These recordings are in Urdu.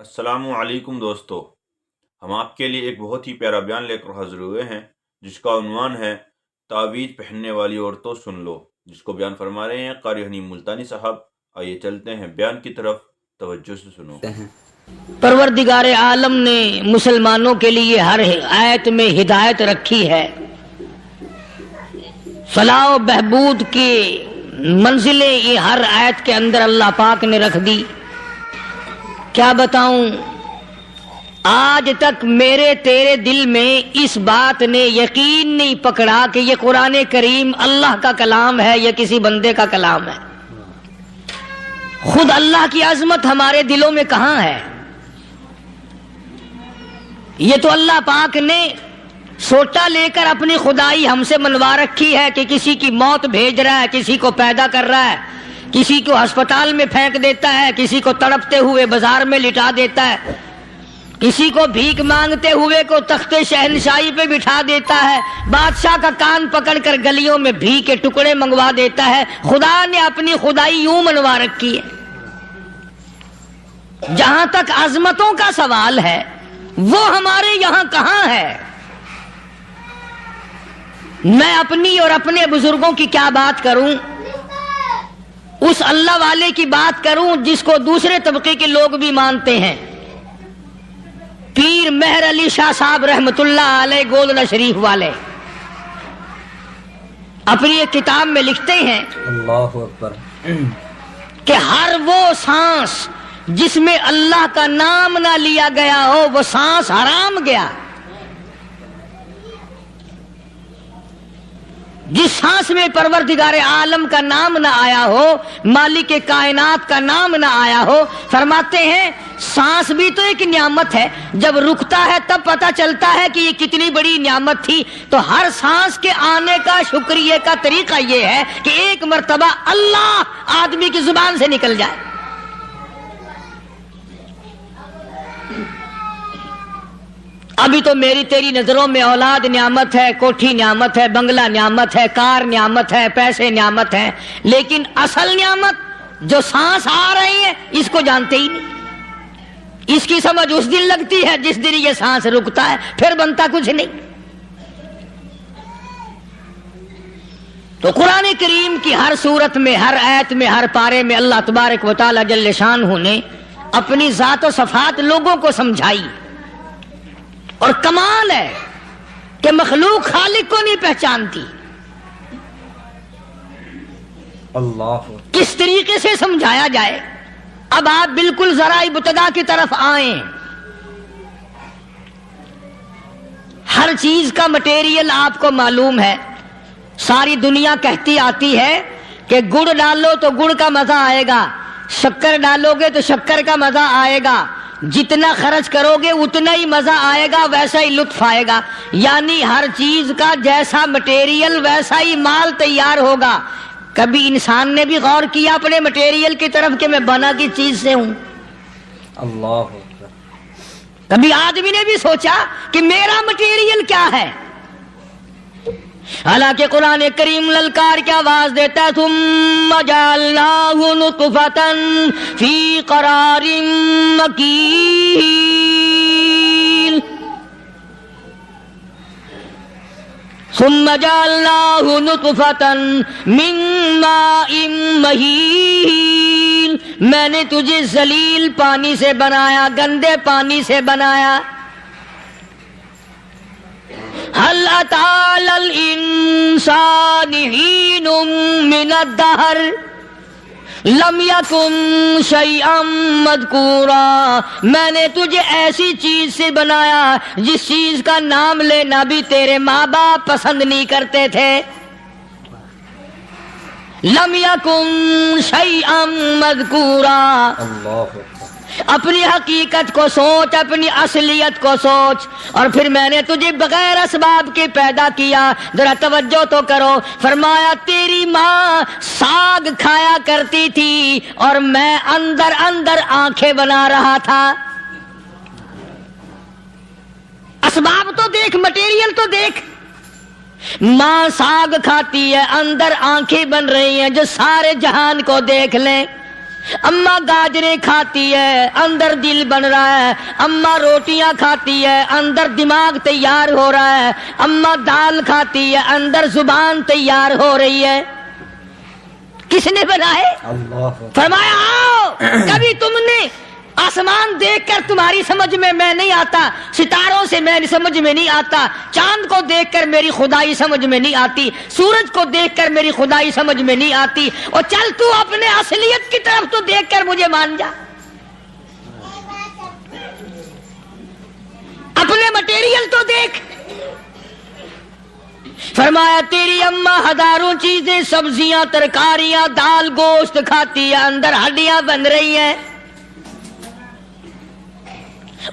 السلام علیکم دوستو، ہم آپ کے لیے ایک بہت ہی پیارا بیان لے کر حاضر ہوئے ہیں جس کا عنوان ہے تعویذ پہننے والی عورتوں سن لو، جس کو بیان فرما رہے ہیں قاری حنیم ملتانی صاحب۔ آئیے چلتے ہیں بیان کی طرف، توجہ سے سنو۔ پروردگار عالم نے مسلمانوں کے لیے ہر آیت میں ہدایت رکھی ہے، فلاح و بہبود کی منزلیں یہ ہر آیت کے اندر اللہ پاک نے رکھ دی۔ کیا بتاؤں، آج تک میرے تیرے دل میں اس بات نے یقین نہیں پکڑا کہ یہ قرآن کریم اللہ کا کلام ہے یا کسی بندے کا کلام ہے۔ خود اللہ کی عظمت ہمارے دلوں میں کہاں ہے؟ یہ تو اللہ پاک نے سوٹا لے کر اپنی خدائی ہم سے منوا رکھی ہے کہ کسی کی موت بھیج رہا ہے، کسی کو پیدا کر رہا ہے، کسی کو ہسپتال میں پھینک دیتا ہے، کسی کو تڑپتے ہوئے بازار میں لٹا دیتا ہے، کسی کو بھیک مانگتے ہوئے کو تخت شہنشاہی پہ بٹھا دیتا ہے، بادشاہ کا کان پکڑ کر گلیوں میں بھیک کے ٹکڑے منگوا دیتا ہے۔ خدا نے اپنی خدائی یوں منوا رکھی ہے۔ جہاں تک عظمتوں کا سوال ہے وہ ہمارے یہاں کہاں ہے؟ میں اپنی اور اپنے بزرگوں کی کیا بات کروں، اس اللہ والے کی بات کروں جس کو دوسرے طبقے کے لوگ بھی مانتے ہیں۔ پیر مہر علی شاہ صاحب رحمت اللہ علیہ گولڈن شریف والے اپنی ایک کتاب میں لکھتے ہیں اللہ اکبر کہ ہر وہ سانس جس میں اللہ کا نام نہ لیا گیا ہو وہ سانس حرام گیا۔ جس سانس میں پروردگار عالم کا نام نہ آیا ہو، مالک کائنات کا نام نہ آیا ہو، فرماتے ہیں سانس بھی تو ایک نعمت ہے، جب رکتا ہے تب پتہ چلتا ہے کہ یہ کتنی بڑی نعمت تھی۔ تو ہر سانس کے آنے کا شکریہ کا طریقہ یہ ہے کہ ایک مرتبہ اللہ آدمی کی زبان سے نکل جائے۔ ابھی تو میری تیری نظروں میں اولاد نعمت ہے، کوٹھی نعمت ہے، بنگلہ نعمت ہے، کار نعمت ہے، پیسے نعمت ہے، لیکن اصل نعمت جو سانس آ رہی ہے اس کو جانتے ہی نہیں۔ اس کی سمجھ اس دن لگتی ہے جس دن یہ سانس رکتا ہے، پھر بنتا کچھ نہیں۔ تو قرآن کریم کی ہر صورت میں، ہر آیت میں، ہر پارے میں اللہ تبارک و تعالی جل شانہ نے اپنی ذات و صفات لوگوں کو سمجھائی۔ اور کمال ہے کہ مخلوق خالق کو نہیں پہچانتی۔ اللہ کس طریقے سے سمجھایا جائے؟ اب آپ بالکل ذرا ابتدا کی طرف آئیں۔ ہر چیز کا مٹیریل آپ کو معلوم ہے۔ ساری دنیا کہتی آتی ہے کہ گڑ ڈالو تو گڑ کا مزہ آئے گا، شکر ڈالو گے تو شکر کا مزہ آئے گا، جتنا خرچ کرو گے اتنا ہی مزہ آئے گا، ویسا ہی لطف آئے گا۔ یعنی ہر چیز کا جیسا مٹیریل ویسا ہی مال تیار ہوگا۔ کبھی انسان نے بھی غور کیا اپنے مٹیریل کی طرف کہ میں بنا کی چیز سے ہوں؟ اللہ اکبر کبھی آدمی نے بھی سوچا کہ میرا مٹیریل کیا ہے؟ حالانکہ قرآن کریم للکار کی آواز دیتا ہے ثم جعلناہ نطفۃ فی قرار مکین، ثم جعلناہ نطفۃ من ماء مہین، میں نے تجھے ذلیل پانی سے بنایا، گندے پانی سے بنایا۔ هل أتى على الإنسان حين من الدهر لم يكن شيئا مذكورا، میں نے تجھے ایسی چیز سے بنایا جس چیز کا نام لینا بھی تیرے ماں باپ پسند نہیں کرتے تھے۔ لم يكن شيئا مذكورا۔ اللہ اکبر اپنی حقیقت کو سوچ، اپنی اصلیت کو سوچ۔ اور پھر میں نے تجھے بغیر اسباب کے پیدا کیا۔ ذرا توجہ تو کرو، فرمایا تیری ماں ساگ کھایا کرتی تھی اور میں اندر اندر آنکھیں بنا رہا تھا۔ اسباب تو دیکھ، مٹیریل تو دیکھ۔ ماں ساگ کھاتی ہے، اندر آنکھیں بن رہی ہیں جو سارے جہان کو دیکھ لیں۔ اماں گاجریں کھاتی ہے اندر دل بن رہا ہے، اماں روٹیاں کھاتی ہے اندر دماغ تیار ہو رہا ہے، اماں دال کھاتی ہے اندر زبان تیار ہو رہی ہے۔ کس نے بنائے؟ اللہ فرمایا آؤ، کبھی تم نے آسمان دیکھ کر تمہاری سمجھ میں نہیں آتا، ستاروں سے میں سمجھ میں نہیں آتا، چاند کو دیکھ کر میری خدائی سمجھ میں نہیں آتی، سورج کو دیکھ کر میری خدائی سمجھ میں نہیں آتی، اور چل تو اپنے اصلیت کی طرف تو دیکھ کر مجھے مان جا، اپنے مٹیریل تو دیکھ۔ فرمایا تیری اماں ہزاروں چیزیں، سبزیاں، ترکاریاں، دال، گوشت کھاتی ہے، اندر ہڈیاں بن رہی ہیں،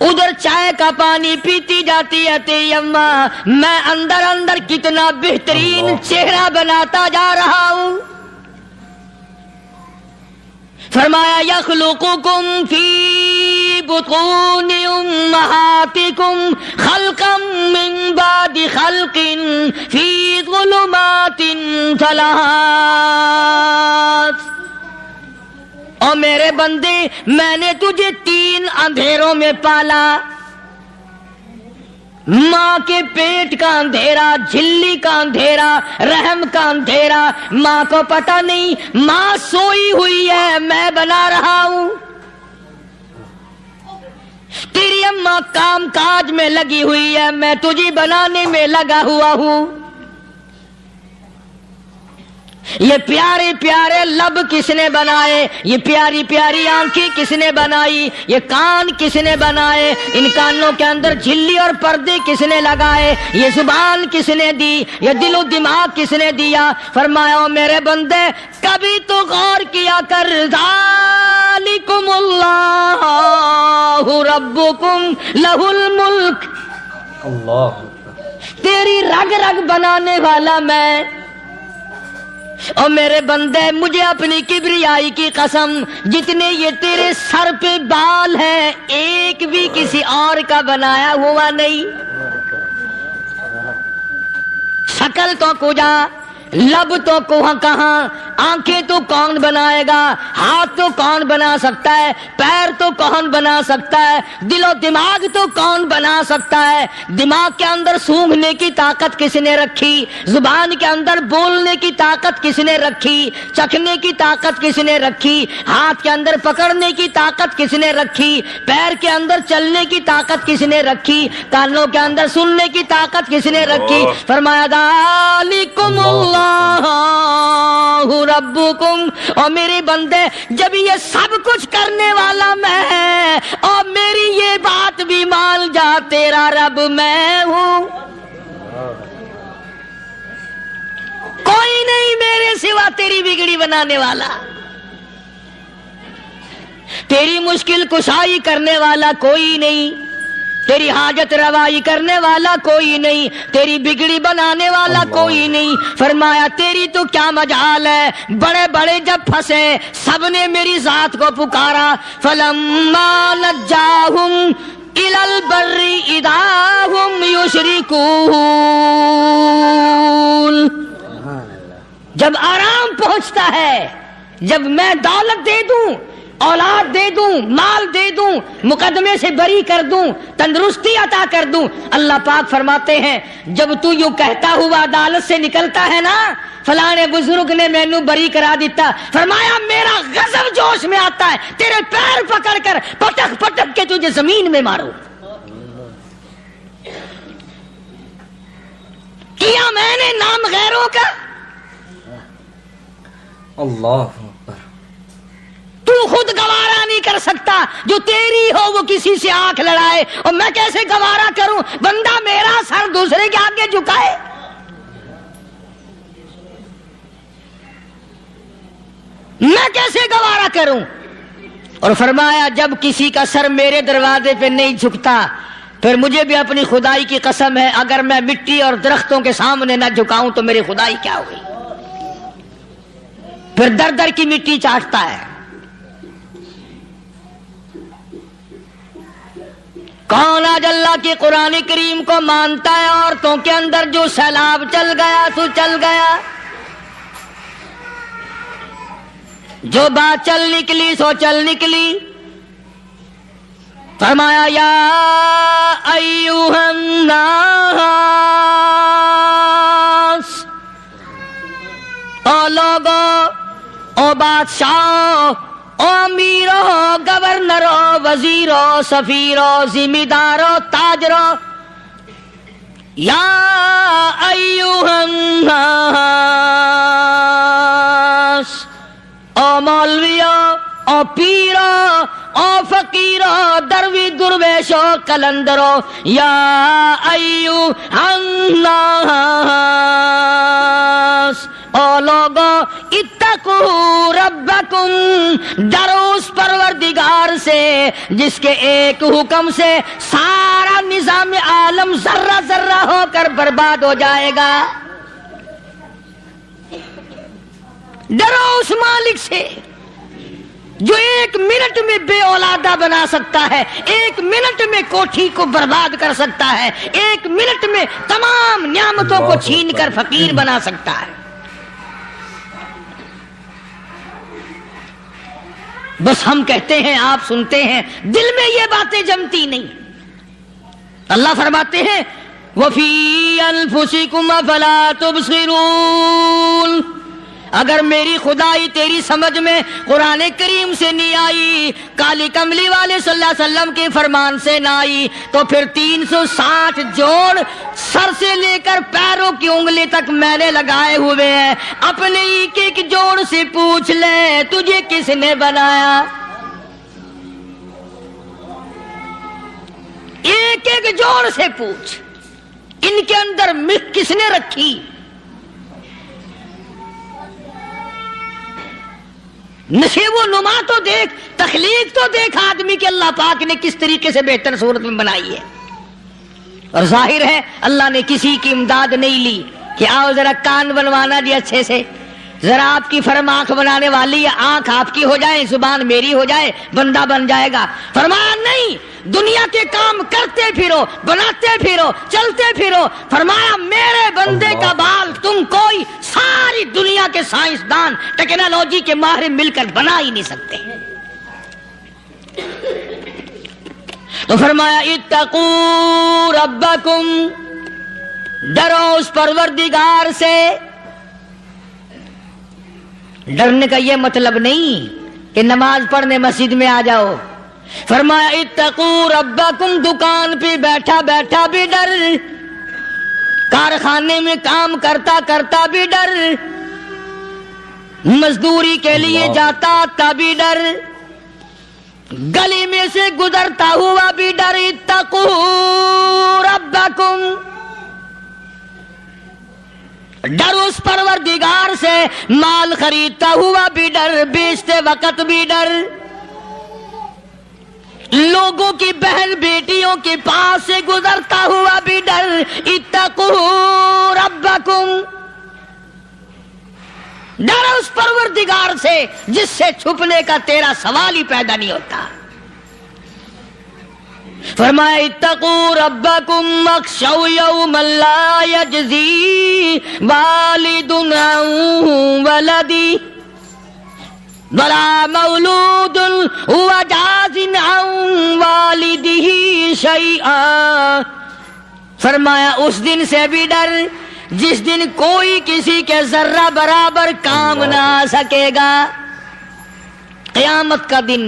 ادھر چائے کا پانی پیتی جاتی ہے تیری اماں، میں اندر اندر کتنا بہترین چہرہ بناتا جا رہا ہوں۔ فرمایا یخلقکم فی بطون امہاتکم خلقا من بعد خلق فی ظلمات ثلاث، اور میرے بندے میں نے تجھے 3 اندھیروں میں پالا، ماں کے پیٹ کا اندھیرا، جھلی کا اندھیرا، رحم کا اندھیرا، ماں کو پتہ نہیں ماں سوئی ہوئی ہے، میں بنا رہا ہوں۔ تیری اماں کام کاج میں لگی ہوئی ہے، میں تجھے بنانے میں لگا ہوا ہوں۔ یہ پیارے پیارے لب کس نے بنائے، یہ پیاری پیاری آنکھیں کس نے بنائی، یہ کان کس نے بنائے، ان کانوں کے اندر جھلی اور پردے کس نے لگائے، یہ زبان کس نے دی، یہ دل و دماغ کس نے دیا۔ فرمایا او میرے بندے کبھی تو غور کیا کر، ذالکم اللہ ربکم لہ الملک، اللہ تیری رگ رگ بنانے والا میں، اور میرے بندے مجھے اپنی کبریائی کی قسم، جتنے یہ تیرے سر پہ بال ہیں ایک بھی کسی اور کا بنایا ہوا نہیں۔ شکل تو کجا، لب تو کہاں، آنکھیں تو کون بنائے گا، ہاتھ تو کون بنا سکتا ہے، پیر تو کون بنا سکتا ہے، دل و دماغ تو کون بنا سکتا ہے، دماغ کے اندر سونگھنے کی طاقت کس نے رکھی، زبان کے اندر بولنے کی طاقت کس نے رکھی، چکھنے کی طاقت کس نے رکھی، ہاتھ کے اندر پکڑنے کی طاقت کس نے رکھی، پیر کے اندر چلنے کی طاقت کس نے رکھی، کانوں کے اندر سننے کی طاقت کس نے رکھی۔ فرمایا ذالکم اللہ ربکم، اور میرے بندے جب یہ سب کچھ کرنے والا میں، اور میری یہ بات بھی مان جا تیرا رب میں ہوں، کوئی نہیں میرے سوا تیری بگڑی بنانے والا، تیری مشکل کشائی کرنے والا کوئی نہیں، تیری حاجت روائی کرنے والا کوئی نہیں، تیری بگڑی بنانے والا کوئی نہیں۔ فرمایا تیری تو کیا مجال ہے، بڑے بڑے جب پھنسے سب نے میری ذات کو پکارا، فلما نجاہم الی البر اذا ہم یشرکون، جب آرام پہنچتا ہے، جب میں دولت دے دوں، اولاد دے دوں، مال دے دوں، مقدمے سے بری کر دوں، تندرستی عطا کر دوں، اللہ پاک فرماتے ہیں جب تو یوں کہتا ہوا عدالت سے نکلتا ہے نا، فلانے بزرگ نے مینوں بری کرا دیتا، فرمایا میرا غضب جوش میں آتا ہے، تیرے پیر پکڑ کر پٹک پٹک کے تجھے زمین میں ماروں۔ کیا میں نے نام غیروں کا، اللہ اکبر، تو خود گوارا نہیں کر سکتا، جو تیری ہو وہ کسی سے آنکھ لڑائے، اور میں کیسے گوارا کروں بندہ میرا سر دوسرے کے آگے جھکائے۔ میں کیسے گوارا کروں؟ اور فرمایا جب کسی کا سر میرے دروازے پہ نہیں جھکتا، پھر مجھے بھی اپنی خدائی کی قسم ہے اگر میں مٹی اور درختوں کے سامنے نہ جھکاؤں تو میری خدائی کیا ہوئی؟ پھر در در کی مٹی چاٹتا ہے۔ کون آج اللہ کے قرآن کریم کو مانتا ہے؟ عورتوں کے اندر جو سیلاب چل گیا تو چل گیا، جو بات چل نکلی سو چل نکلی. فرمایا یا ایھا الناس، او لوگو، او بادشاہ، او امیرو، گورنرو، وزیرو، سفیرو، ذمہ دارو، تاجرو، یا ایھا الناس، او مولویو، او پیرو، او فقیرو، دروی درویشو، کلندرو، یا ایھا الناس، او لوگو، اتقو ربکم، ڈرو اس پروردگار سے جس کے ایک حکم سے سارا نظام عالم ذرہ ذرہ ہو کر برباد ہو جائے گا. ڈرو اس مالک سے جو ایک منٹ میں بے اولادہ بنا سکتا ہے، ایک منٹ میں کوٹھی کو برباد کر سکتا ہے، ایک منٹ میں تمام نعمتوں کو چھین کر فقیر بنا سکتا ہے. بس ہم کہتے ہیں، آپ سنتے ہیں، دل میں یہ باتیں جمتی نہیں. اللہ فرماتے ہیں وَفِي أَنفُسِكُمْ أَفَلَا تُبْصِرُونَ. اگر میری خدائی تیری سمجھ میں قرآن کریم سے نہیں آئی، کالی کملی والے صلی اللہ علیہ وسلم کے فرمان سے نہ آئی، تو پھر 360 جوڑ سر سے لے کر پیروں کی انگلی تک میں نے لگائے ہوئے ہیں. اپنے ایک ایک جوڑ سے پوچھ لے تجھے کس نے بنایا. ایک ایک جوڑ سے پوچھ، ان کے اندر مکھ کس نے رکھی. نشیب و نما تو دیکھ، تخلیق تو دیکھ آدمی کے اللہ پاک نے کس طریقے سے بہتر صورت میں بنائی ہے. اور ظاہر ہے اللہ نے کسی کی امداد نہیں لی کہ آؤ ذرا کان بنوانا جی اچھے سے، ذرا آپ کی فرم آنکھ بنانے والی ہے، آنکھ آپ کی ہو جائے، زبان میری ہو جائے، بندہ بن جائے گا. فرمایا نہیں، دنیا کے کام کرتے پھرو، بناتے پھرو، چلتے پھرو. فرمایا میرے بندے کا بال تم کوئی ساری دنیا کے سائنسدان، ٹیکنالوجی کے ماہر مل کر بنا ہی نہیں سکتے. تو فرمایا اتقوا ربکم، ڈرو اس پروردگار سے. ڈرنے کا یہ مطلب نہیں کہ نماز پڑھنے مسجد میں آ جاؤ. فرمایا اتقوا ربکم، دکان پہ بیٹھا بیٹھا بھی ڈر، کارخانے میں کام کرتا کرتا بھی ڈر، مزدوری کے لیے جاتا تبھی ڈر، گلی میں سے گزرتا ہوا بھی ڈر. اتقوا ربکم، ڈر اس پروردگار سے. مال خریدتا ہوا بھی ڈر، بیچتے وقت بھی ڈر، لوگوں کی بہن بیٹیوں کے پاس سے گزرتا ہوا بھی ڈر. اتقوا ربکم، ڈر اس پروردگار سے جس سے چھپنے کا تیرا سوال ہی پیدا نہیں ہوتا. فرمایا اتقوا ربکم واخشوا یوما لا یجزی والد عن ولدی ولا مولود هو جاز عن والدہ شیئا. فرمایا اس دن سے بھی ڈر جس دن کوئی کسی کے ذرہ برابر کام نہ آ سکے گا. قیامت کا دن،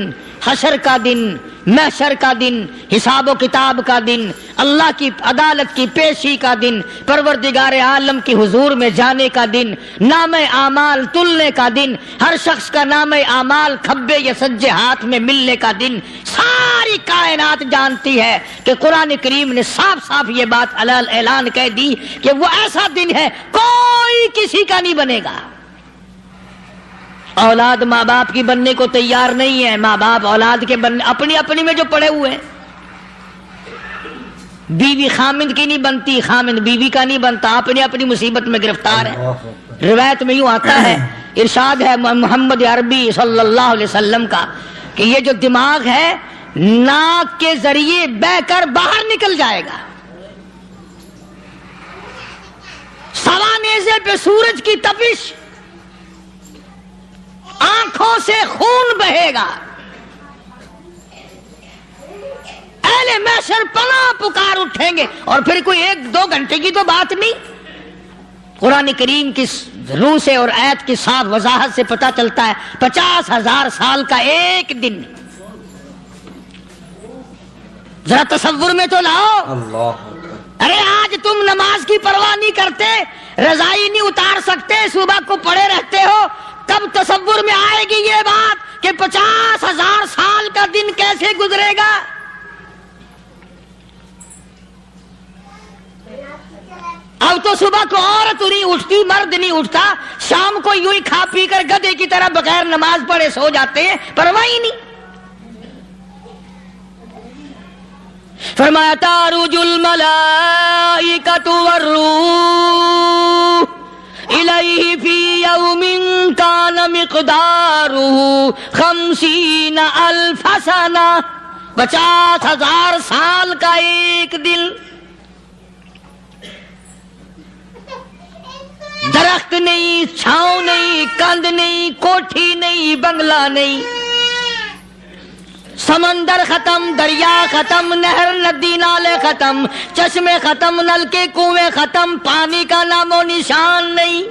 حشر کا دن، محشر کا دن، حساب و کتاب کا دن، اللہ کی عدالت کی پیشی کا دن، پروردگار عالم کی حضور میں جانے کا دن، نام اعمال تلنے کا دن، ہر شخص کا نام اعمال کھبے یا سجے ہاتھ میں ملنے کا دن. ساری کائنات جانتی ہے کہ قرآن کریم نے صاف صاف یہ بات اعلان کہہ دی کہ وہ ایسا دن ہے کوئی کسی کا نہیں بنے گا. اولاد ماں باپ کی بننے کو تیار نہیں ہے، ماں باپ اولاد کے بننے اپنی میں جو پڑے ہوئے ہیں. بیوی خامند کی نہیں بنتی، خامند بیوی کا نہیں بنتا، اپنی مصیبت میں گرفتار ہے. روایت میں یوں آتا ہے، ارشاد ہے محمد عربی صلی اللہ علیہ وسلم کا کہ یہ جو دماغ ہے ناک کے ذریعے بہ کر باہر نکل جائے گا. سوا نیزے پہ سورج کی تپش آنکھوں سے خون بہے گا. اہل محشر پناہ پکار اٹھیں گے. اور پھر کوئی 1-2 گھنٹے کی تو بات نہیں. قرآن کریم کی روح سے اور آیت کی صاف وضاحت سے پتہ چلتا ہے 50,000 سال کا ایک دن. ذرا تصور میں تو لاؤ. اللہ. ارے آج تم نماز کی پرواہ نہیں کرتے, رضائی نہیں اتار سکتے, صبح کو پڑے رہتے ہو. کب تصور میں آئے گی یہ بات کہ 50,000 سال کا دن کیسے گزرے گا؟ اب تو صبح کو عورت نہیں اٹھتی, مرد نہیں اٹھتا, شام کو یوں ہی کھا پی کر گدھے کی طرح بغیر نماز پڑھے سو جاتے ہیں, پرواہ ہی نہیں. فرمایا تعرج الملائکۃ والروح الیہ فی یوم کان مقدارہ 50,000 سنہ. 50,000 سال کا ایک دن. درخت نہیں, چھاؤں نہیں, کند نہیں, کوٹھی نہیں, بنگلہ نہیں, سمندر ختم, دریا ختم, نہر ندی نالے ختم, چشمے ختم, نلکے کنویں ختم, پانی کا نام و نشان نہیں.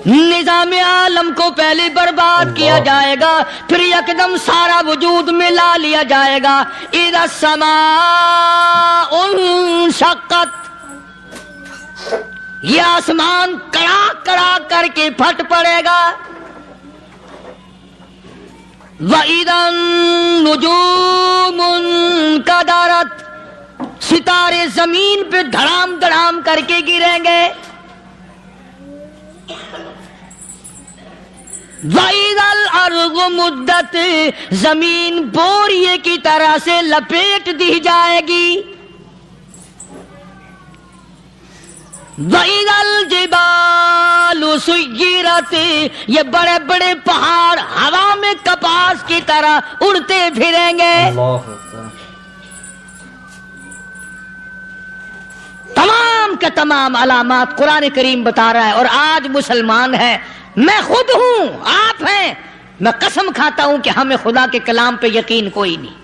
نظام عالم کو پہلے برباد کیا جائے گا, پھر یکدم سارا وجود ملا لیا جائے گا. اذا السماء انشقت, یہ آسمان کڑاک کڑاک کر کے پھٹ پڑے گا. وَإِذَا النُّجُومُ انْكَدَرَتْ, ستارے زمین پہ دھڑام دھڑام کر کے گریں گے. وَإِذَا الْأَرْضُ مُدَّتْ, زمین بوریے کی طرح سے لپیٹ دی جائے گی. وَإِذَا الْجِبَالُ سُيِّرَتْ, یہ بڑے بڑے پہاڑ ہوا میں کپاس کی طرح اڑتے پھریں گے. اللہ اکبر. تمام کے تمام علامات قرآن کریم بتا رہا ہے. اور آج مسلمان ہے, میں خود ہوں, آپ ہیں, میں قسم کھاتا ہوں کہ ہمیں خدا کے کلام پہ یقین کوئی نہیں.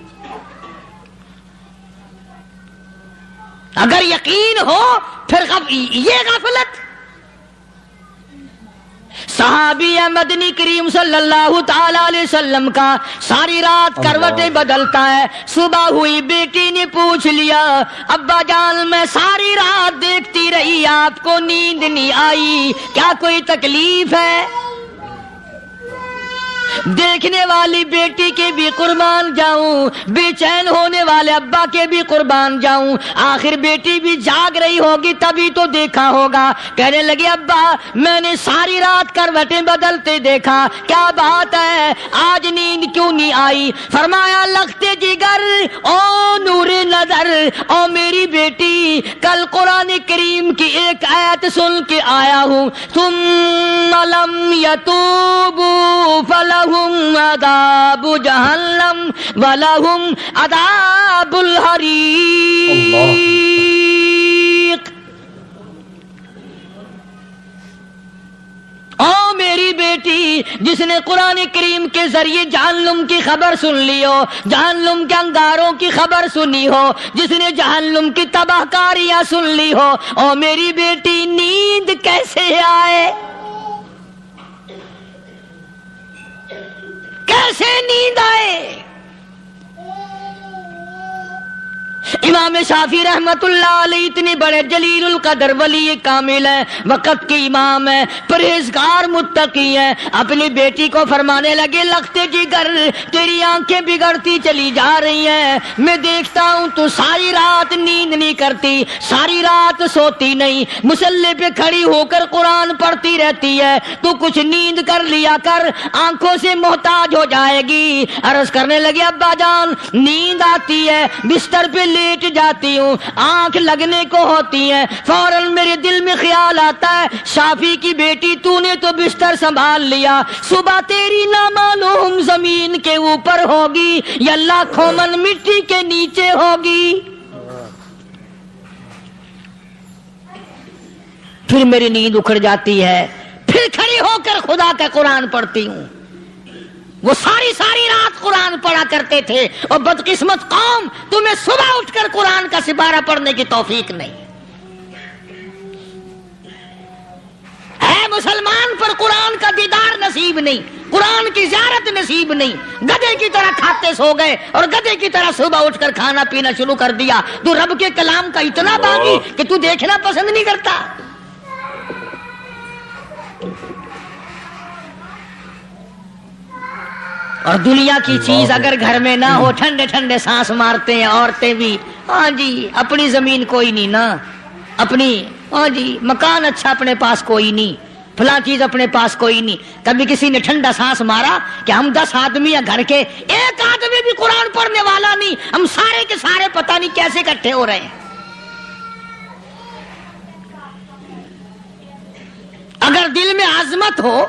اگر یقین ہو پھر یہ غفلت. صحابی مدنی کریم صلی اللہ تعالی علیہ وسلم کا ساری رات کروٹیں بدلتا ہے. صبح ہوئی بیٹی نے پوچھ لیا, ابا جان میں ساری رات دیکھتی رہی, آپ کو نیند نہیں آئی, کیا کوئی تکلیف ہے؟ دیکھنے والی بیٹی کے بھی قربان جاؤں, بے چین ہونے والے ابا کے بھی قربان جاؤں. آخر بیٹی بھی جاگ رہی ہوگی تبھی تو دیکھا ہوگا. کہنے لگے ابا میں نے ساری رات کروٹیں بدلتے دیکھا, کیا بات ہے, آج نیند کیوں نہیں آئی؟ فرمایا لختے جگر او نور نظر, او میری بیٹی کل قرآن کریم کی ایک آیت سن کے آیا ہوں, ثم لم یتوبوا فلہم عذاب جہنم ولہم عذاب الحریق. او میری بیٹی جس نے قرآن کریم کے ذریعے جہنم کی خبر سن لی ہو, جہنم کے انگاروں کی خبر سنی ہو, جس نے جہنم کی تباہ کاریاں سن لی ہو, او میری بیٹی نیند کیسے آئے؟ کیسے نیند آئے؟ امام شافعی رحمت اللہ علیہ اتنے بڑے جلیل القدر ولی کامل ہیں, وقت کے امام ہیں, پرہیزگار متقی ہیں. اپنی بیٹی کو فرمانے لگے لختے جگر تیری آنکھیں بگڑتی چلی جا رہی ہیں, میں دیکھتا ہوں تو ساری رات نیند نہیں کرتی, ساری رات سوتی نہیں, مصلی پہ کھڑی ہو کر قرآن پڑھتی رہتی ہے, تو کچھ نیند کر لیا کر, آنکھوں سے محتاج ہو جائے گی. عرض کرنے لگے ابا جان نیند آتی ہے, بستر پہ لیٹ جاتی ہوں, آنکھ لگنے کو ہوتی ہے, فوراً میرے دل میں خیال آتا ہے شافی کی بیٹی تو نے تو بستر سنبھال لیا, صبح تیری نامعلوم زمین کے اوپر ہوگی یا لاکھوں من مٹی کے نیچے ہوگی. پھر میری نیند اکھڑ جاتی ہے، پھر کھڑی ہو کر خدا کا قرآن پڑھتی ہوں۔ وہ ساری رات قرآن پڑھا کرتے تھے، اور بدقسمت قوم، تمہیں صبح اٹھ کر قرآن کا سپارہ پڑھنے کی توفیق نہیں ہے۔ مسلمان پر قرآن کا دیدار نصیب نہیں، قرآن کی زیارت نصیب نہیں، گدھے کی طرح کھاتے سو گئے اور گدھے کی طرح صبح اٹھ کر کھانا پینا شروع کر دیا۔ تو رب کے کلام کا اتنا باغی کہ تو دیکھنا پسند نہیں کرتا۔ اور دنیا کی چیز اگر گھر میں نہ ہو، ٹھنڈے ٹھنڈے سانس مارتے ہیں عورتیں بھی، ہاں جی اپنی زمین کوئی نہیں نا، اپنی ہاں جی مکان اچھا اپنے پاس کوئی نہیں، فلاں چیز اپنے پاس کوئی نہیں۔ کبھی کسی نے ٹھنڈا سانس مارا کہ ہم 10 آدمی ہیں گھر کے، ایک آدمی بھی قرآن پڑھنے والا نہیں، ہم سارے کے سارے پتہ نہیں کیسے اکٹھے ہو رہے ہیں۔ اگر دل میں عظمت ہو،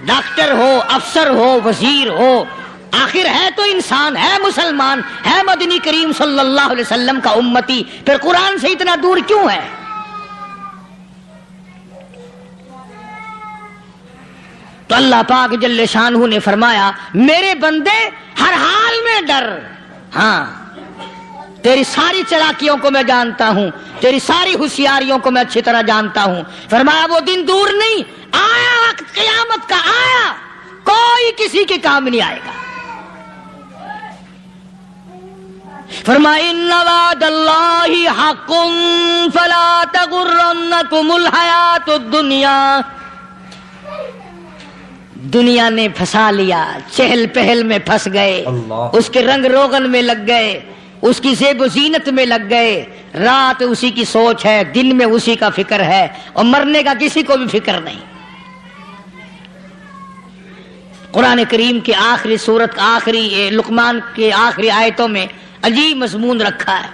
ڈاکٹر ہو، افسر ہو، وزیر ہو، آخر ہے تو انسان، ہے مسلمان، ہے مدنی کریم صلی اللہ علیہ وسلم کا امتی، پھر قرآن سے اتنا دور کیوں ہے؟ تو اللہ پاک جل شانہ نے فرمایا میرے بندے ہر حال میں ڈر، ہاں تیری ساری چلاکیوں کو میں جانتا ہوں، تیری ساری ہوشیاریوں کو میں اچھی طرح جانتا ہوں۔ فرمایا وہ دن دور نہیں، آیا وقت قیامت کا، آیا، کوئی کسی کے کام نہیں آئے گا۔ فرمایا ان وعد اللہ حق فلا تغرنکم الحیات الدنیا۔ دنیا نے پھنسا لیا، چہل پہل میں پھنس گئے، اس کے رنگ روغن میں لگ گئے، اس کی زیب و زینت میں لگ گئے، رات اسی کی سوچ ہے، دن میں اسی کا فکر ہے، اور مرنے کا کسی کو بھی فکر نہیں۔ قرآن کریم کی آخری سورت، آخری لقمان کے آخری آیتوں میں عجیب مضمون رکھا ہے۔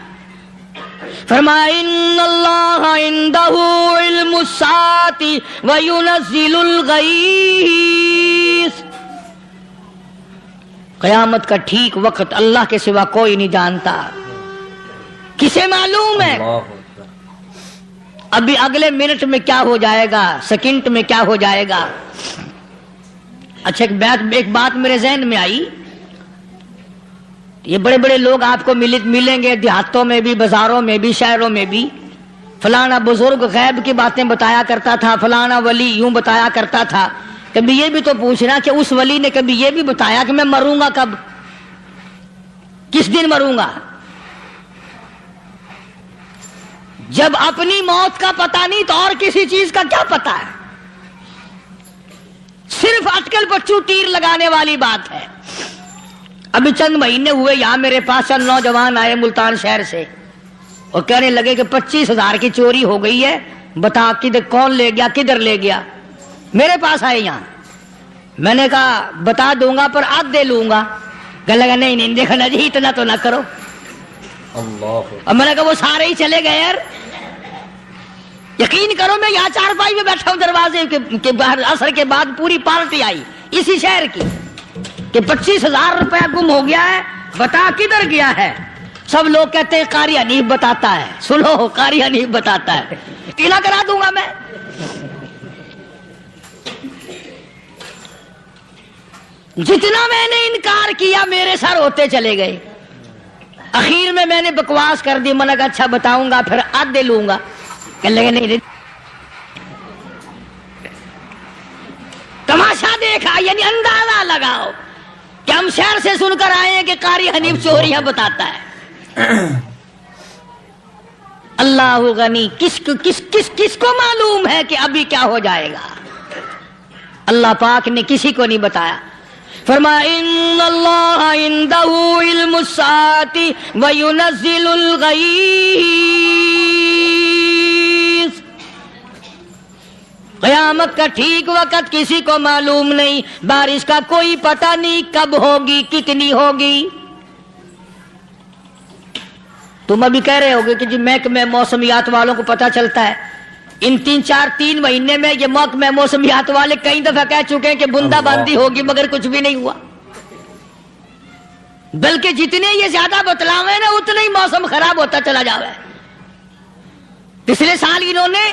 فرمایا ان اللہ عندہ علم الساعۃ وینزل الغیث۔ قیامت کا ٹھیک وقت اللہ کے سوا کوئی نہیں جانتا، کسے معلوم ہے؟ ابھی اگلے منٹ میں کیا ہو جائے گا، سیکنڈ میں کیا ہو جائے گا۔ اچھا ایک بات میرے ذہن میں آئی، یہ بڑے بڑے لوگ آپ کو ملیں گے دیہاتوں میں بھی، بازاروں میں بھی، شہروں میں بھی، فلانا بزرگ غیب کی باتیں بتایا کرتا تھا، فلانا ولی یوں بتایا کرتا تھا۔ کبھی یہ بھی تو پوچھنا کہ اس ولی نے کبھی یہ بھی بتایا کہ میں مروں گا کب، کس دن مروں گا؟ جب اپنی موت کا پتہ نہیں تو اور کسی چیز کا کیا پتہ ہے؟ صرف اٹکل پچو تیر لگانے والی بات ہے۔ ابھی چند مہینے ہوئے یہاں میرے پاس چند نوجوان آئے ملتان شہر سے اور کہنے لگے کہ 25,000 کی چوری ہو گئی ہے، بتا کدھر کون لے گیا، کدھر لے گیا۔ میرے پاس آئے یہاں، میں نے کہا بتا دوں گا پر آدھے لوں گا۔ کہنے لگا نہیں نہیں دیکھنا جی اتنا تو نہ کرو۔ اور میں نے کہا وہ سارے ہی چلے گئے یار، یقین کرو میں یہاں چارپائی میں بیٹھا ہوں دروازے کے باہر، عصر کے بعد پوری پارٹی آئی اسی شہر کی کہ 25,000 روپیہ گم ہو گیا ہے، بتا کدھر گیا ہے۔ سب لوگ کہتے ہیں قاری حنیف بتاتا ہے، سنو قاری حنیف بتاتا ہے، قلعہ کرا دوں گا میں۔ جتنا میں نے انکار کیا میرے سر ہوتے چلے گئے، اخیر میں نے بکواس کر دی، میں نے کہا اچھا بتاؤں گا پھر آدھے لوں گا۔ کہ لگے نہیں، تماشا دیکھا یعنی اندازہ لگاؤ کہ ہم شہر سے سن کر آئے ہیں کہ قاری حنیف چوریاں بتاتا ہے۔ اللہ غنی، کس کو معلوم ہے کہ ابھی کیا ہو جائے گا؟ اللہ پاک نے کسی کو نہیں بتایا۔ فرمایا ان اللہ عندہ علم الساعۃ وینزل الغیث۔ قیامت کا ٹھیک وقت کسی کو معلوم نہیں، بارش کا کوئی پتہ نہیں کب ہوگی، کتنی ہوگی۔ تم ابھی کہہ رہے ہوگے کہ جی محکمہ موسمیات والوں کو پتہ چلتا ہے، ان 3 مہینے میں یہ محکمہ موسمیات والے کئی دفعہ کہہ چکے ہیں کہ بندہ باندی ہوگی مگر کچھ بھی نہیں ہوا، بلکہ جتنے یہ زیادہ بتلاوے نا اتنا ہی موسم خراب ہوتا چلا جاوے۔ پچھلے سال انہوں نے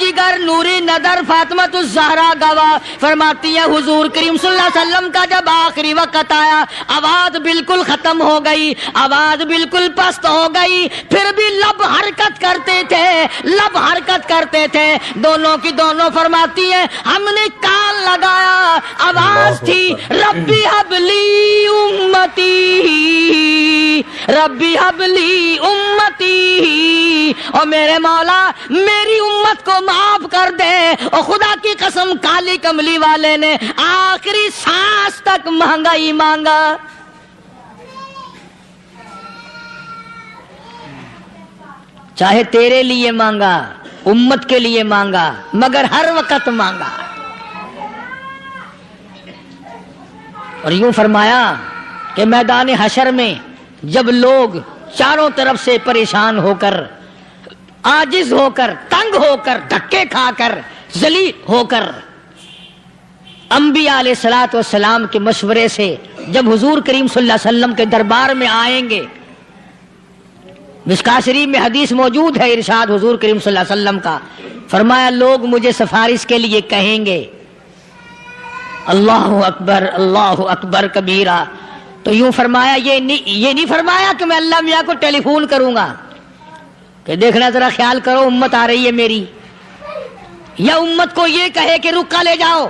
جگر نوری نظر فاطمۃ الزہرا گواہ، فرماتی ہے حضور کریم صلی اللہ علیہ وسلم کا جب آخری وقت آیا، آواز بالکل ختم ہو گئی، آواز بالکل پست ہو گئی، پھر بھی لب حرکت کرتے تھے، لب حرکت کرتے تھے، دونوں کی دونوں فرماتی ہیں ہم نے کان لگایا، آواز تھی ربی حبلی امتی، ربی حبلی امتی، اور میرے مولا میری امت کو معاف کر دے۔ اور خدا کی قسم کالی کملی والے نے آخری سانس تک مانگا ہی مانگا۔ چاہے تیرے لیے مانگا، امت کے لیے مانگا، مگر ہر وقت مانگا۔ اور یوں فرمایا کہ میدان حشر میں جب لوگ چاروں طرف سے پریشان ہو کر، عاجز ہو کر، تنگ ہو کر، دھکے کھا کر، ذلیل ہو کر، انبیاء علیہ الصلوۃ والسلام کے مشورے سے جب حضور کریم صلی اللہ علیہ وسلم کے دربار میں آئیں گے، مشکاۃ شریف میں حدیث موجود ہے، ارشاد حضور کریم صلی اللہ علیہ وسلم کا، فرمایا لوگ مجھے سفارش کے لیے کہیں گے اللہ اکبر کبیرہ، تو یوں فرمایا یہ نہیں فرمایا کہ میں اللہ میاں کو ٹیلی فون کروں گا کہ دیکھنا ذرا خیال کرو امت آ رہی ہے میری، یا امت کو یہ کہے کہ رکا لے جاؤ،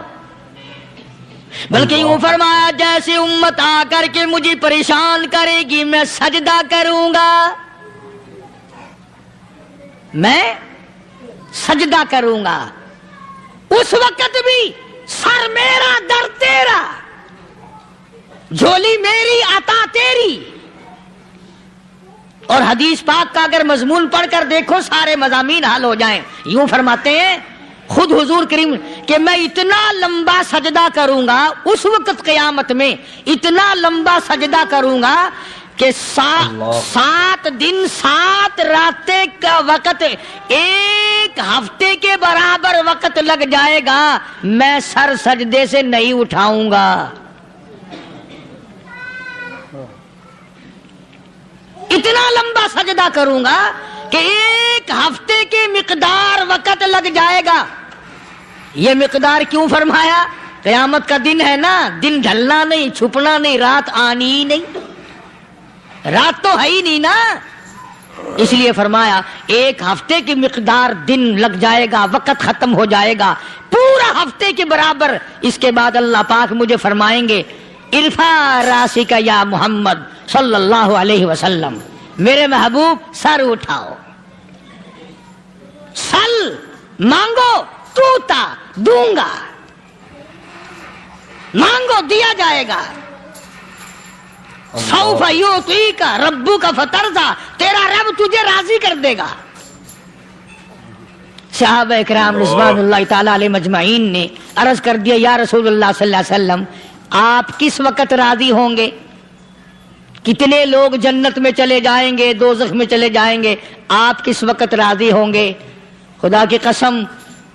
بلکہ یوں فرمایا جیسے امت آ کر کے مجھے پریشان کرے گی میں سجدہ کروں گا، میں سجدہ کروں گا، اس وقت بھی سر میرا در تیرا، جھولی میری عطا تیری۔ اور حدیث پاک کا اگر مضمون پڑھ کر دیکھو سارے مضامین حل ہو جائیں۔ یوں فرماتے ہیں خود حضور کریم کہ میں اتنا لمبا سجدہ کروں گا اس وقت قیامت میں، اتنا لمبا سجدہ کروں گا کہ 7 دن 7 راتیں کا وقت 1 ہفتے کے برابر وقت لگ جائے گا، میں سر سجدے سے نہیں اٹھاؤں گا۔ اتنا لمبا سجدہ کروں گا کہ 1 ہفتے کے مقدار وقت لگ جائے گا۔ یہ مقدار کیوں فرمایا؟ قیامت کا دن ہے نا، دن ڈھلنا نہیں، چھپنا نہیں، رات آنی ہی نہیں، رات تو ہے ہی نہیں نا، اس لیے فرمایا 1 ہفتے کی مقدار دن لگ جائے گا، وقت ختم ہو جائے گا پورا ہفتے کے برابر۔ اس کے بعد اللہ پاک مجھے فرمائیں گے ارفع راسک یا محمد صلی اللہ علیہ وسلم، میرے محبوب سر اٹھاؤ، سل مانگو توتا دوں گا، مانگو دیا جائے گا، سوف یعطیک ربک فترضی، تیرا رب تجھے راضی کر دے گا۔ صحابہ اکرام رضوان اللہ تعالی علیہ مجمعین نے عرض کر دیا یا رسول اللہ صلی اللہ علیہ وسلم آپ کس وقت راضی ہوں گے؟ کتنے لوگ جنت میں چلے جائیں گے، دوزخ میں چلے جائیں گے، آپ کس وقت راضی ہوں گے؟ خدا کی قسم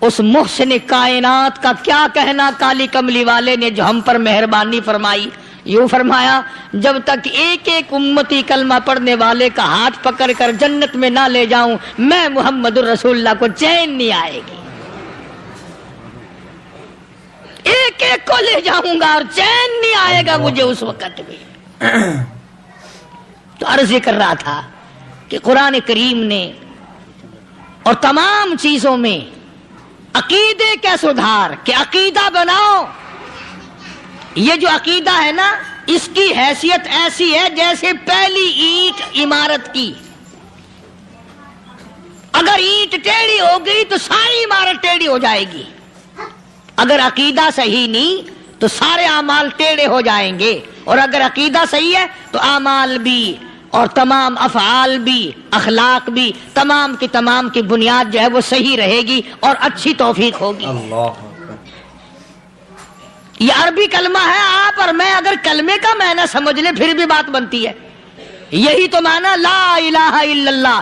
اس محسن کائنات کا کیا کہنا کالی کملی والے نے جو ہم پر مہربانی فرمائی۔ یوں فرمایا جب تک ایک ایک امتی کلمہ پڑھنے والے کا ہاتھ پکڑ کر جنت میں نہ لے جاؤں میں محمد الرسول اللہ کو چین نہیں آئے گی، ایک ایک کو لے جاؤں گا اور چین نہیں آئے گا مجھے اس وقت بھی۔ تو عرض یہ کر رہا تھا کہ قرآن کریم نے اور تمام چیزوں میں عقیدے کا سدھار کہ عقیدہ بناؤ، یہ جو عقیدہ ہے نا اس کی حیثیت ایسی ہے جیسے پہلی اینٹ عمارت کی، اگر اینٹ ٹیڑھی ہو گئی تو ساری عمارت ٹیڑھی ہو جائے گی، اگر عقیدہ صحیح نہیں تو سارے اعمال ٹیڑھے ہو جائیں گے، اور اگر عقیدہ صحیح ہے تو اعمال بھی اور تمام افعال بھی اخلاق بھی تمام کی بنیاد جو ہے وہ صحیح رہے گی اور اچھی توفیق ہوگی۔ یہ عربی کلمہ ہے، آپ اور میں اگر کلمے کا معنی سمجھ لیں پھر بھی بات بنتی ہے، یہی تو معنی لا الہ الا اللہ،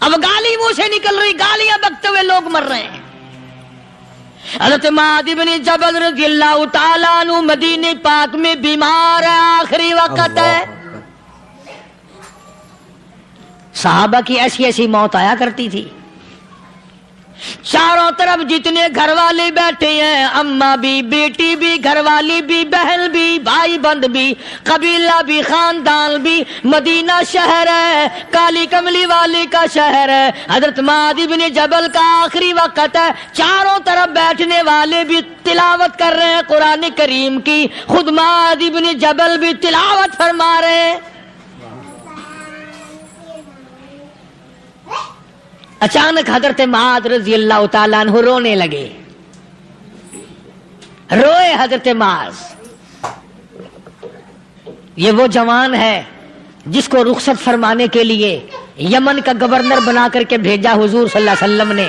اب گالی منہ سے نکل رہی، گالیاں بکتے ہوئے لوگ مر رہے ہیں۔ حضرت معاذ بن جبل رضی اللہ تعالیٰ عنہ مدینہ پاک میں بیمار ہے، آخری وقت ہے۔ صحابہ کی ایسی ایسی موت آیا کرتی تھی، چاروں طرف جتنے گھر والے بیٹھے ہیں، اماں بھی، بیٹی بھی، گھر والی بھی، بہن بھی، بھائی بند بھی، قبیلہ بھی، خاندان بھی، مدینہ شہر ہے، کالی کملی والی کا شہر ہے، حضرت معاذ بن جبل کا آخری وقت ہے، چاروں طرف بیٹھنے والے بھی تلاوت کر رہے ہیں قرآن کریم کی، خود معاذ بن جبل بھی تلاوت فرما رہے ہیں۔ اچانک حضرت معاذ رضی اللہ تعالیٰ عنہ رونے لگے، روئے حضرت معاذ۔ یہ وہ جوان ہے جس کو رخصت فرمانے کے لیے یمن کا گورنر بنا کر کے بھیجا حضور صلی اللہ علیہ وسلم نے۔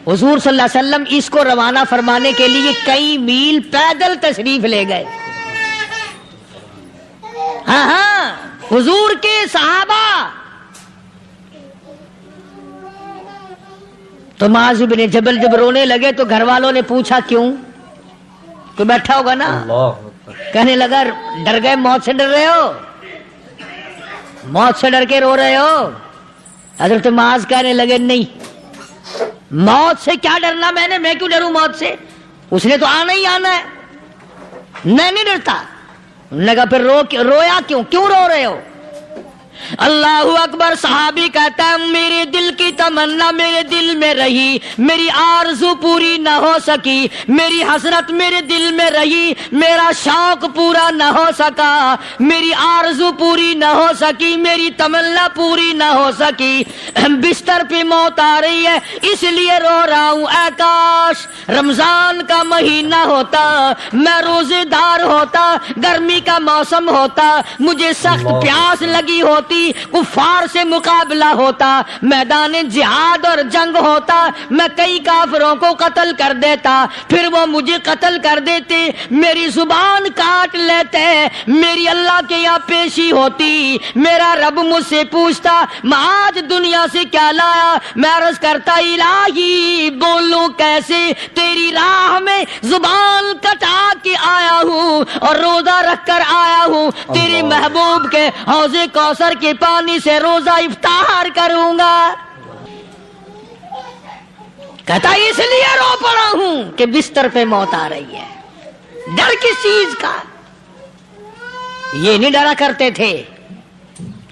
حضور صلی اللہ علیہ وسلم اس کو روانہ فرمانے کے لیے کئی میل پیدل تشریف لے گئے۔ ہاں حضور کے صحابہ تو معاذ بن جبل جب رونے لگے تو گھر والوں نے پوچھا کیوں؟ کوئی بیٹھا ہوگا نا، کہنے لگا ڈر گئے، موت سے ڈر رہے ہو، موت سے ڈر کے رو رہے ہو؟ حضرت معاذ کہنے لگے نہیں، موت سے کیا ڈرنا، میں کیوں ڈروں موت سے، اس نے تو آنا ہی آنا ہے، میں نہیں ڈرتا۔ انہوں نے کہا پھر رویا کیوں رو رہے ہو؟ اللہ اکبر۔ صحابی کہتا ہے میرے دل کی تمنا میرے دل میں رہی، میری آرزو پوری نہ ہو سکی، میری حسرت میرے دل میں رہی، میرا شوق پورا نہ ہو سکا، میری آرزو پوری نہ ہو سکی، میری تمنا پوری نہ ہو سکی، بستر پہ موت آ رہی ہے اس لیے رو رہا ہوں۔ اے کاش رمضان کا مہینہ ہوتا، میں روزے دار ہوتا، گرمی کا موسم ہوتا، مجھے سخت پیاس لگی ہوتی، کفار سے مقابلہ ہوتا، میدان جہاد اور جنگ ہوتا، میں کئی کافروں کو قتل کر دیتا، پھر وہ مجھے قتل کر دیتے، میری زبان کاٹ لیتے، میری اللہ کے یہاں پیشی ہوتی، میرا رب مجھ سے پوچھتا معاذ دنیا سے کیا لایا؟ میں عرض کرتا الہی بولوں کیسے، تیری راہ میں زبان کٹا کے آیا ہوں اور روزہ رکھ کر آیا ہوں، تیرے محبوب کے حوض کوثر کے پانی سے روزہ افطار کروں گا۔ کہتا اس لیے رو پڑا ہوں کہ بستر پہ موت آ رہی ہے۔ ڈر کس چیز کا؟ یہ نہیں ڈرا کرتے تھے۔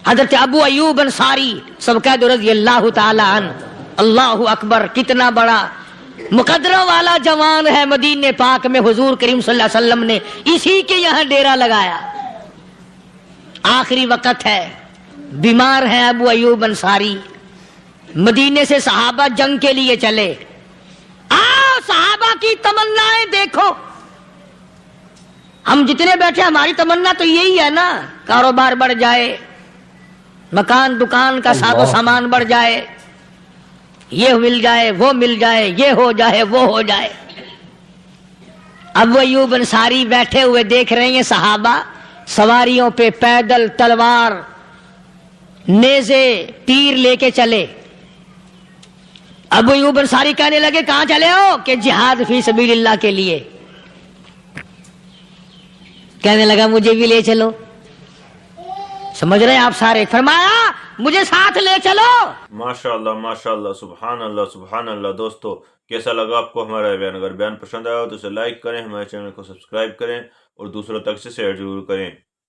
حضرت ابو ایوب انصاری سبقید رضی اللہ تعالی عنہ، اللہ اکبر، کتنا بڑا مقدرہ والا جوان ہے، مدینہ پاک میں حضور کریم صلی اللہ علیہ وسلم نے اسی کے یہاں ڈیرا لگایا۔ آخری وقت ہے، بیمار ہیں ابو ایوب انصاری، مدینے سے صحابہ جنگ کے لیے چلے۔ صحابہ کی تمنائیں دیکھو، ہم جتنے بیٹھے ہماری تمنا تو یہی ہے نا، کاروبار بڑھ جائے، مکان دکان کا ساز و سامان بڑھ جائے، یہ مل جائے، وہ مل جائے، یہ ہو جائے، وہ ہو جائے۔ ابو ایوب انصاری بیٹھے ہوئے دیکھ رہے ہیں صحابہ سواریوں پہ پیدل، تلوار، نیزے، تیر لے کے چلے۔ ابو ایوب انصاری کہنے لگے کہاں چلے ہو؟ کہ جہاد فی سبیل اللہ کے لیے۔ کہنے لگا مجھے بھی لے چلو۔ سمجھ رہے ہیں آپ سارے؟ فرمایا مجھے ساتھ لے چلو۔ ماشاءاللہ ماشاءاللہ، سبحان اللہ سبحان اللہ۔ دوستو کیسا لگا آپ کو ہمارا بیان؟ اگر بیان پسند آیا ہو تو اسے لائک کریں، ہمارے چینل کو سبسکرائب کریں اور دوسروں تک سے شیئر ضرور کریں۔